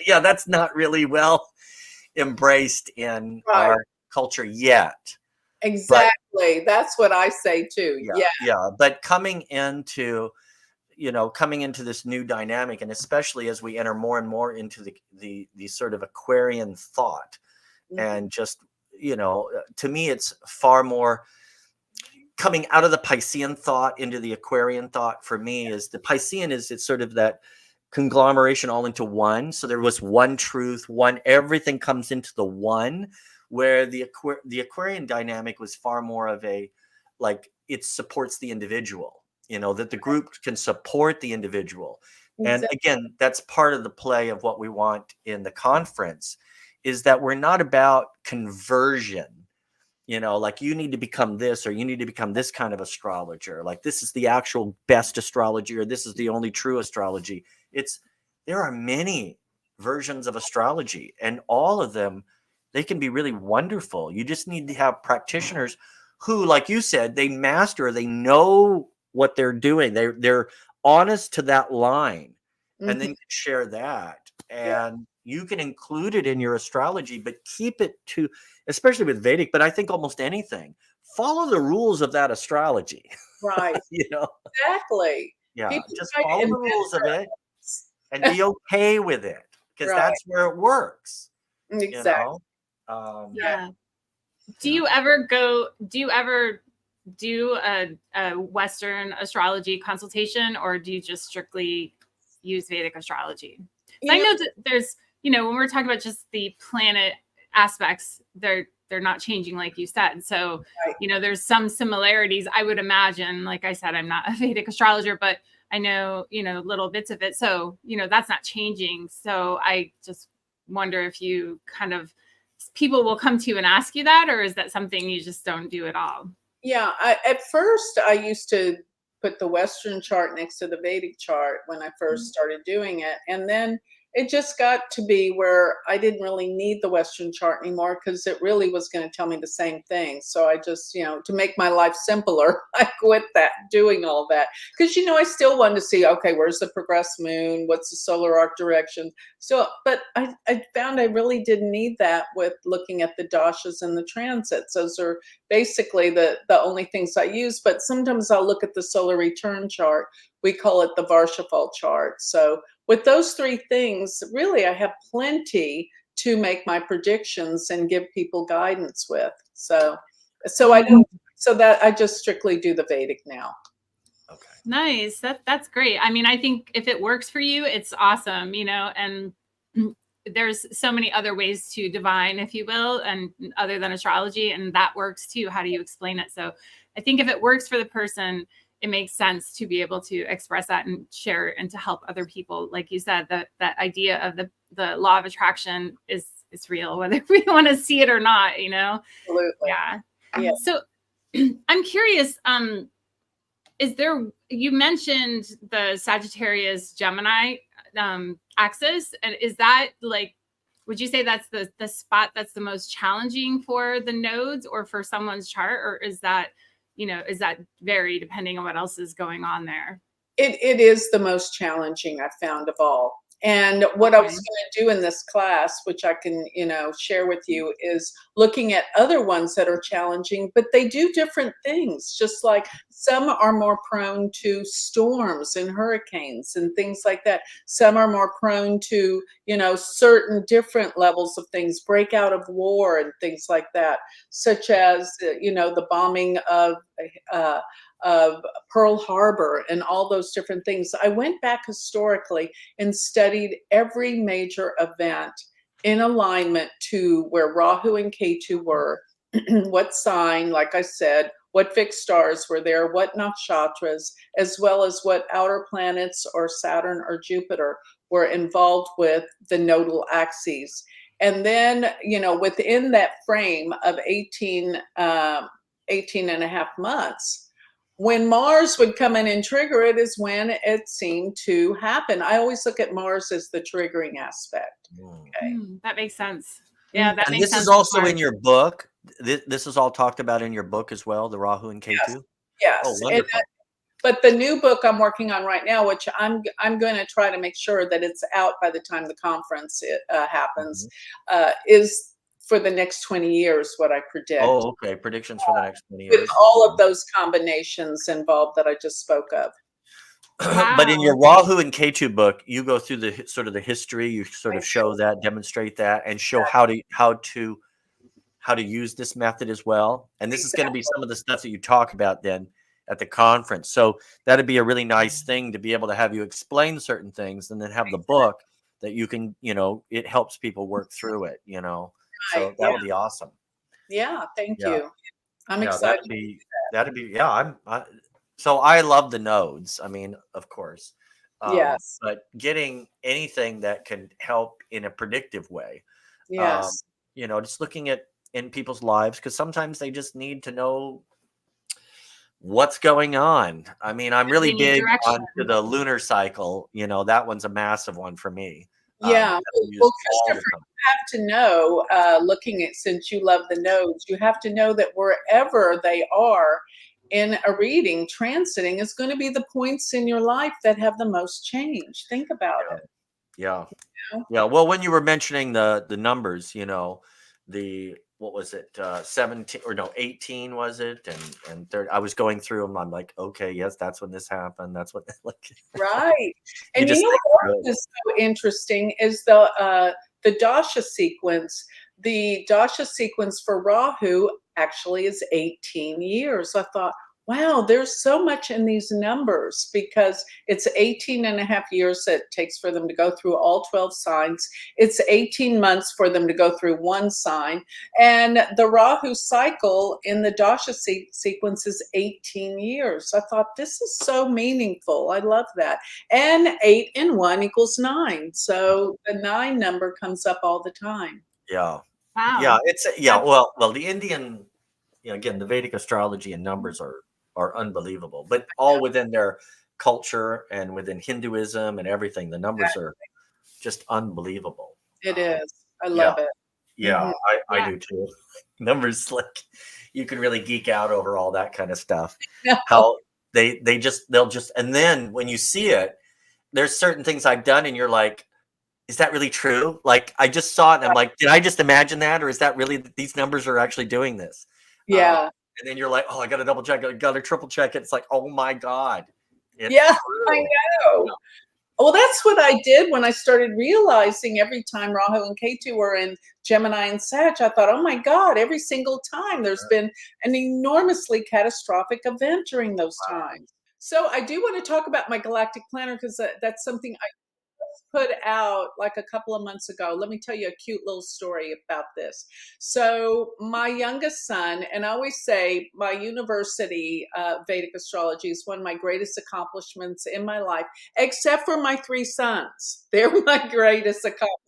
that's not really well embraced in our culture yet. Exactly. That's what I say too. Yeah. But coming into this new dynamic, and especially as we enter more and more into the sort of Aquarian thought, and just, to me, it's far more coming out of the Piscean thought into the Aquarian thought. For me, is the Piscean it's sort of that conglomeration all into one. So there was one truth, everything comes into the one, where the Aquarian dynamic was far more of a, like, it supports the individual. That the group can support the individual. And again, that's part of the play of what we want in the conference, is that we're not about conversion, like you need to become this, or you need to become this kind of astrologer. Like this is the actual best astrology, or this is the only true astrology. There are many versions of astrology, and all of them, they can be really wonderful. You just need to have practitioners who, like you said, they know what they're doing. They're honest to that line, and then you can share that, and you can include it in your astrology, but keep it to, especially with Vedic, but I think almost anything, follow the rules of that astrology. Right. Exactly. Yeah. People just follow the rules of it and be okay with it, because that's where it works. Exactly. Do you ever do a Western astrology consultation, or do you just strictly use Vedic astrology? I know that there's, when we're talking about just the planet aspects, they're not changing, like you said. So, there's some similarities, I would imagine. Like I said, I'm not a Vedic astrologer, but I know, little bits of it. So, that's not changing. So I just wonder if you people will come to you and ask you that, or is that something you just don't do at all? Yeah, at first I used to put the Western chart next to the Vedic chart when I first started doing it. And then it just got to be where I didn't really need the Western chart anymore, because it really was going to tell me the same thing. So I just, to make my life simpler, I quit doing all that. Because, I still wanted to see, okay, where's the progressed moon? What's the solar arc direction? So, but I found I really didn't need that with looking at the dashas and the transits. Those are basically the only things I use. But sometimes I'll look at the solar return chart. We call it the Varshafal chart. So with those three things, really, I have plenty to make my predictions and give people guidance with. So I don't, so that I just strictly do the Vedic now. Okay. Nice. That's great. I mean, I think if it works for you, it's awesome, you know, and there's so many other ways to divine, if you will, and other than astrology, and that works too. How do you explain it? So I think if it works for the person, it makes sense to be able to express that and share and to help other people. Like you said, that idea of the law of attraction is real, whether we want to see it or not, you know? Absolutely. Yeah. So I'm curious, is there, you mentioned the Sagittarius Gemini axis, and is that like, would you say that's the spot that's the most challenging for the nodes or for someone's chart, or is that, you know, is that vary depending on what else is going on there? It is the most challenging I've found of all. And what I was going to do in this class, which I can, you know, share with you, is looking at other ones that are challenging, but they do different things. Just like some are more prone to storms and hurricanes and things like that. Some are more prone to, you know, certain different levels of things, breakout of war and things like that, such as, you know, the bombing of Pearl Harbor and all those different things. I went back historically and studied every major event in alignment to where Rahu and Ketu were, what sign, like I said, what fixed stars were there, what nakshatras, as well as what outer planets or Saturn or Jupiter were involved with the nodal axes. And then, you know, within that frame of 18 and a half months, when Mars would come in and trigger it is when it seemed to happen. I always look at Mars as the triggering aspect. Okay. That makes sense. Yeah, that and makes this sense. is also in your book. This is all talked about in your book as well, the Rahu and Ketu. Yes. Oh, wonderful. But the new book I'm working on right now, which I'm going to try to make sure that it's out by the time the conference happens, is for the next 20 years, what I predict. Oh, okay. Predictions for the next 20 years. With all of those combinations involved that I just spoke of. Wow. But in your Rahu and Ketu book, you go through the sort of the history. You sort of show that, demonstrate that, and show how to use this method as well. And this is going to be some of the stuff that you talk about then at the conference. So that'd be a really nice thing to be able to have you explain certain things, and then have the book that you can, you know, it helps people work through it. You know, so that would be awesome. Yeah, thank Yeah. you. I'm excited. That'd be so I love the nodes. I mean, of course. Yes. But getting anything that can help in a predictive way. Yes. You know, just looking at in people's lives, because sometimes they just need to know what's going on. I mean, I'm really big onto the lunar cycle. You know, that one's a massive one for me. Yeah. Well, Christopher, you have to know, looking at, since you love the nodes, you have to know that wherever they are in a reading, transiting is going to be the points in your life that have the most change. Think about it. Yeah. Yeah. Well, when you were mentioning the numbers, you know, what was it, 17 or no, 18 was it, and 30, I was going through them. I'm like, okay, yes, that's when this happened. That's what, like, right. And you know what is so interesting is the dasha sequence. The dasha sequence for Rahu actually is 18 years. I thought, wow, there's so much in these numbers, because it's 18 and a half years that it takes for them to go through all 12 signs. It's 18 months for them to go through one sign. And the Rahu cycle in the dasha sequence is 18 years. I thought, this is so meaningful. I love that. And 8 and 1 equals 9. So the 9 number comes up all the time. Yeah. Wow. Yeah. It's well, the Indian, you know, again, the Vedic astrology and numbers are unbelievable, but all within their culture and within Hinduism and everything. The numbers are just unbelievable. It is. I love it. Yeah, I do too. Numbers, like, you can really geek out over all that kind of stuff. How they'll just, and then when you see it, there's certain things I've done and you're like, is that really true? Like, I just saw it and I'm like, did I just imagine that? Or is that really, these numbers are actually doing this? Yeah. And then you're like, oh, I got to double check. I got to triple check it. It's like, oh my God. Yeah, true. I know. Well, that's what I did when I started realizing every time Rahu and Ketu were in Gemini and Sag, I thought, oh my God, every single time there's been an enormously catastrophic event during those times. So I do want to talk about my galactic planner because that's something I put out like a couple of months ago. Let me tell you a cute little story about this. So my youngest son, and I always say my university Vedic astrology is one of my greatest accomplishments in my life, except for my 3 sons. They're my greatest accomplishments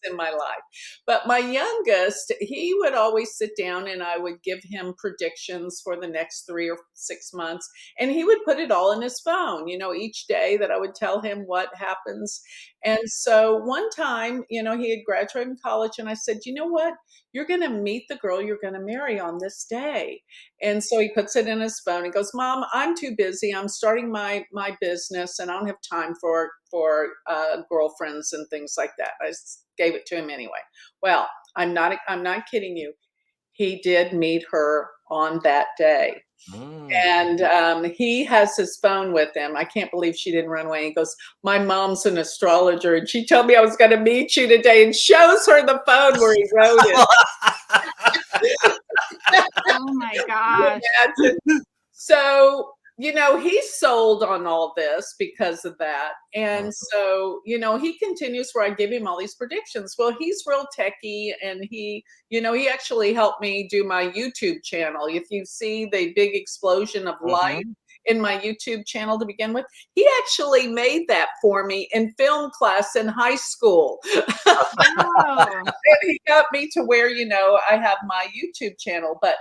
in my life. But my youngest, he would always sit down and I would give him predictions for the next 3 or 6 months. And he would put it all in his phone, each day that I would tell him what happens. And so one time, he had graduated from college and I said, you know what? You're going to meet the girl you're going to marry on this day. And so he puts it in his phone. He goes, Mom, I'm too busy. I'm starting my business and I don't have time for girlfriends and things like that. I gave it to him anyway. Well, I'm not kidding you. He did meet her on that day. And he has his phone with him. I can't believe she didn't run away. He goes, my mom's an astrologer and she told me I was going to meet you today, and shows her the phone where he wrote it. Oh my gosh. So, he's sold on all this because of that. And so, he continues where I give him all these predictions. Well, he's real techie and he actually helped me do my YouTube channel. If you see the big explosion of light in my YouTube channel to begin with, he actually made that for me in film class in high school. Wow. And he got me to where, I have my YouTube channel. But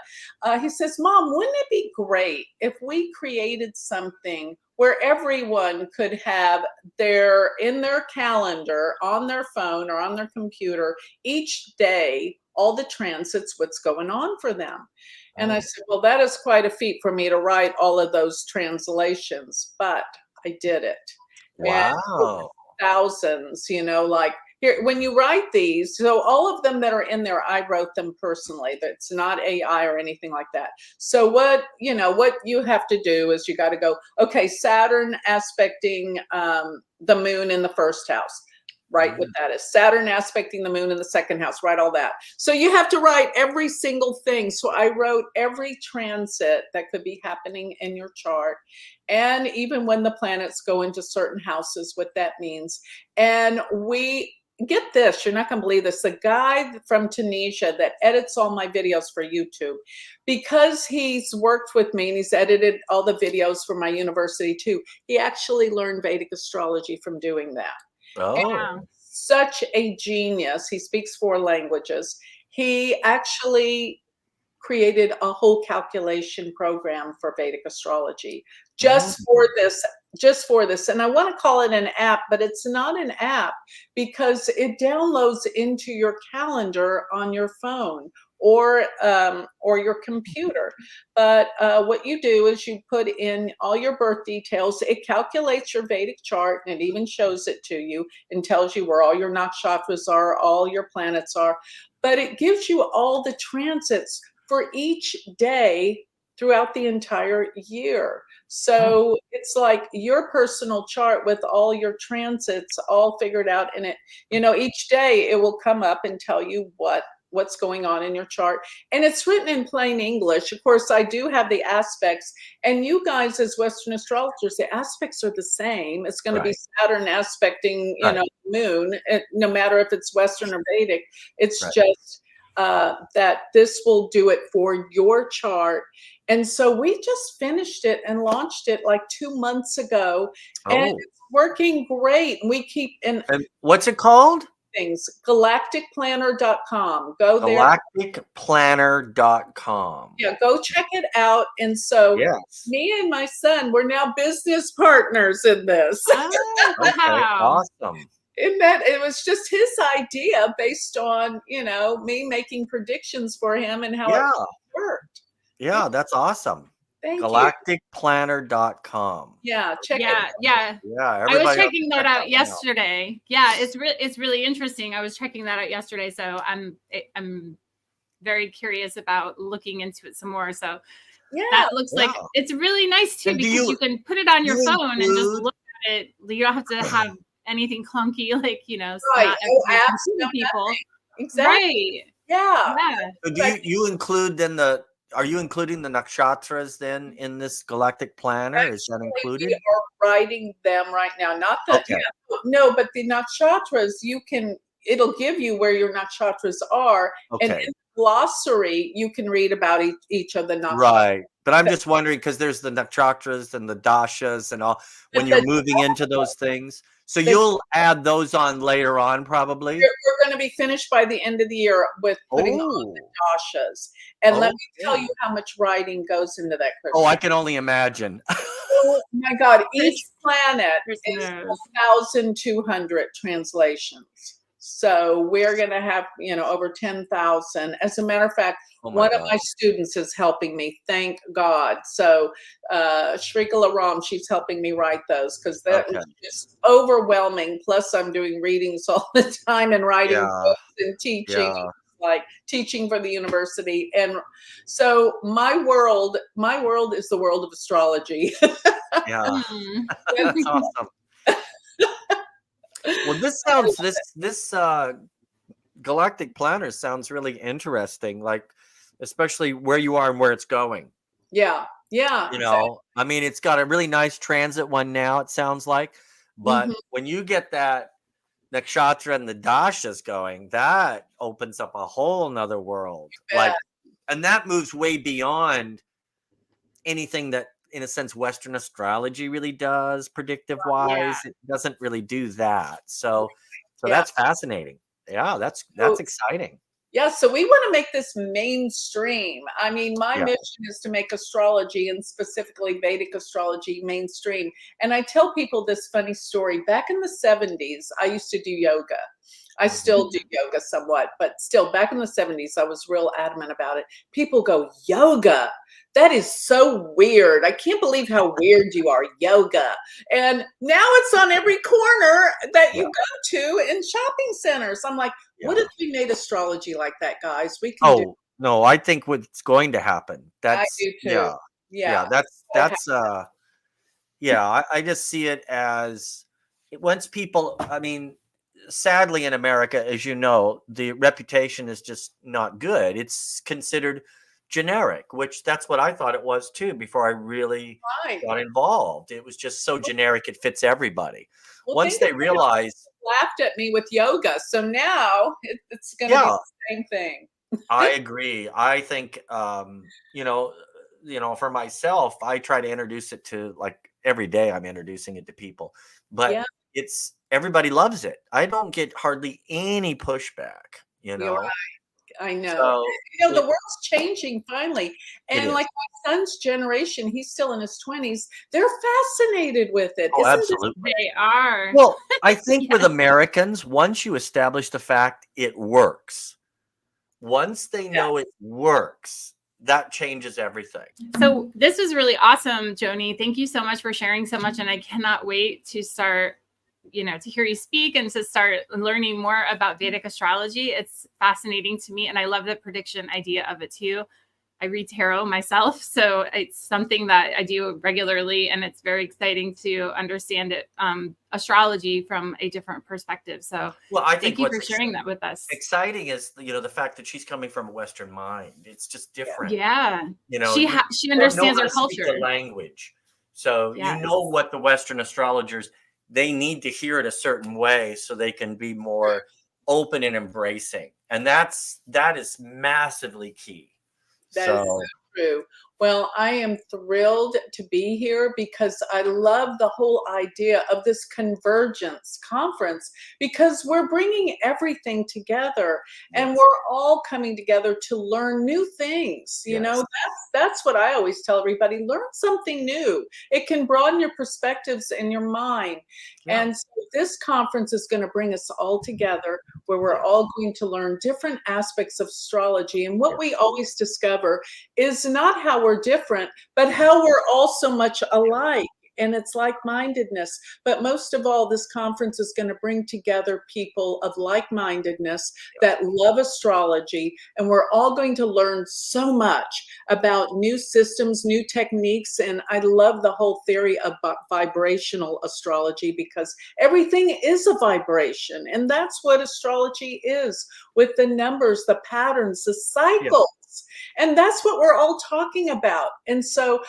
he says, Mom, wouldn't it be great if we created something where everyone could have in their calendar, on their phone or on their computer, each day, all the transits, what's going on for them? And I said, well, that is quite a feat for me to write all of those translations, but I did it. Wow. And thousands, like here, when you write these, so all of them that are in there, I wrote them personally. That's not AI or anything like that. So what you have to do is you got to go, okay, Saturn aspecting the moon in the first house. Write what that is. Saturn aspecting the moon in the second house. Write all that. So you have to write every single thing. So I wrote every transit that could be happening in your chart. And even when the planets go into certain houses, what that means. And get this, you're not going to believe this. The guy from Tunisia that edits all my videos for YouTube, because he's worked with me and he's edited all the videos for my university too, he actually learned Vedic astrology from doing that. Oh. Such a genius. He speaks 4 languages. He actually created a whole calculation program for Vedic astrology just for this. And I want to call it an app, but it's not an app because it downloads into your calendar on your phone or your computer. But what you do is you put in all your birth details. It calculates your Vedic chart and it even shows it to you and tells you where all your nakshatras are, all your planets are. But it gives you all the transits for each day throughout the entire year. So it's like your personal chart with all your transits all figured out in it. Each day it will come up and tell you what's going on in your chart. And it's written in plain English. Of course, I do have the aspects. And you guys as Western astrologers, the aspects are the same. It's going to be Saturn aspecting, moon, no matter if it's Western or Vedic. It's just that this will do it for your chart. And so we just finished it and launched it like 2 months ago. And it's working great. We keep and what's it called? Things galacticplanner.com. Go there. Galacticplanner.com. Yeah, go check it out. And so me and my son, we're now business partners in this. Oh, wow. Awesome. In that it was just his idea based on, me making predictions for him and how it worked. Yeah, that's awesome. Thank galacticplanner.com. Yeah, check it out. Yeah. Yeah, I was checking that out yesterday. Yeah, it's really interesting. I was checking that out yesterday, so I'm very curious about looking into it some more. So that looks like it's really nice too, because you can put it on your phone and just look at it. You don't have to have anything clunky, like, Right. not Oh, everybody can see absolutely. people. Exactly. Right. Yeah. Yeah. So do you include then are you including the nakshatras then in this galactic planner? Is that Actually, we included? are writing them right now. Not the Okay. no, but the nakshatras, it'll give you where your nakshatras are, and in Okay. the glossary, you can read about each of the nakshatras. Right. But I'm just wondering because there's the nakshatras and the dashas and all when But you're moving into those things. So the you'll add those on later on, probably. we're going to be finished by the end of the year with putting on the Oh, dashas. And let me tell okay. you how much writing goes into that, Oh, I Christian. can only imagine. Oh my God, each Chris, planet Chris is knows. 1,200 translations. So we're going to have, over 10,000. As a matter of fact, Oh my one of God. my students is helping me, thank God. So Shrikala Ram, she's helping me write those because that Okay. is just overwhelming. Plus I'm doing readings all the time and writing Yeah. books and teaching, Yeah. like teaching for the university. And so my world is the world of astrology. Yeah. Mm. That's awesome. Well, this galactic planner sounds really interesting, like especially where you are and where it's going. Yeah, yeah, exactly. I mean, it's got a really nice transit one now, it sounds like. But Mhm. when you get that nakshatra and the dashas going, that opens up a whole nother world. Yeah, And that moves way beyond anything that, in a sense, Western astrology really does predictive Yeah. wise. It doesn't really do that. So yeah. that's fascinating. Yeah, that's So, exciting. yeah, so we want to make this mainstream. I mean, my Yeah. mission is to make astrology and specifically Vedic astrology mainstream. And I tell people this funny story. Back in the 70s, I used to do yoga. I Mhm. still do yoga somewhat, but still back in the 70s, I was real adamant about it. People go, yoga. That is so weird. I can't believe how weird you are, yoga. And now it's on every corner that Yeah. you go to in shopping centers. I'm like, what Yeah. if we made astrology like that, guys? We can do. Oh, no, I think what's going to happen. I That's do too. yeah. Yeah. Yeah, that's That that's yeah, I just see it as once people, I mean, sadly in America, as you know, the reputation is just not good. It's considered generic, which that's what I thought it was too before I really right. got involved. It was just so generic, it fits everybody. Well, Once think of they how realize, you laughed at me with yoga. So now it's going to be yeah, the same thing. I agree. I think for myself, I try to introduce it to like every day I'm introducing it to people. But Yeah, it's everybody loves it. I don't get hardly any pushback, you you're know. I know. So The it world's changing finally. it And is. like my son's generation, he's still in his 20s, they're fascinated with it. Oh, Isn't this absolutely. They are. Well, I think with Yes. Americans, once you establish the fact it works, once they know yes. it works, that changes everything. So this was really awesome, Joni. Thank you so much for sharing so much. And I cannot wait to start, to hear you speak and to start learning more about Vedic astrology. It's fascinating to me. And I love the prediction idea of it too. I read tarot myself, so it's something that I do regularly, and it's very exciting to understand it, astrology from a different perspective. So Well, I thank think you what's for sharing that with us. exciting is the fact that she's coming from a Western mind. It's just different. Yeah, You she know understands how our to speak the culture. language, so you Yes. know what the Western astrologers they need to hear it a certain way so they can be more open and embracing, and that is massively key. That is So so true. Well, I am thrilled to be here because I love the whole idea of this convergence conference because we're bringing everything together and yes, we're all coming together to learn new things. yes, That's what I always tell everybody, learn something new. It can broaden your perspectives and your mind. yeah, And so this conference is going to bring us all together where we're yeah, all going to learn different aspects of astrology. And what yeah, we always discover is not how we're different, but how we're all so much alike. and it's like-mindedness. But most of all, this conference is going to bring together people of like-mindedness that love astrology, and we're all going to learn so much about new systems, new techniques, and I love the whole theory of vibrational astrology, because everything is a vibration, and that's what astrology is, with the numbers, the patterns, the cycles. And that's what we're all talking about. And so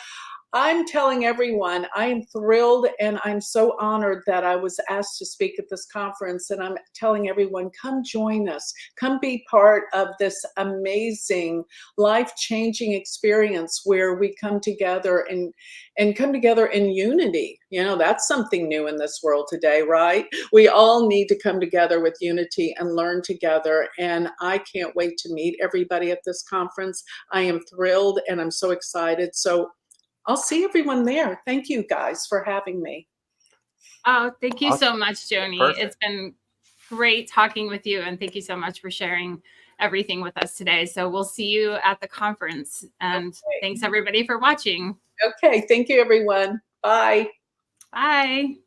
I'm telling everyone, I am thrilled and I'm so honored that I was asked to speak at this conference. And I'm telling everyone, come join us. Come be part of this amazing, life-changing experience where we come together and come together in unity. You know, that's something new in this world today, right? We all need to come together with unity and learn together. And I can't wait to meet everybody at this conference. I am thrilled and I'm so excited. So I'll see everyone there. Thank you guys for having me. Oh, thank you Awesome. so much, Joni. Perfect. It's been great talking with you. And thank you so much for sharing everything with us today. So we'll see you at the conference. And thanks everybody for watching. Okay. Thank you, everyone. Bye. Bye.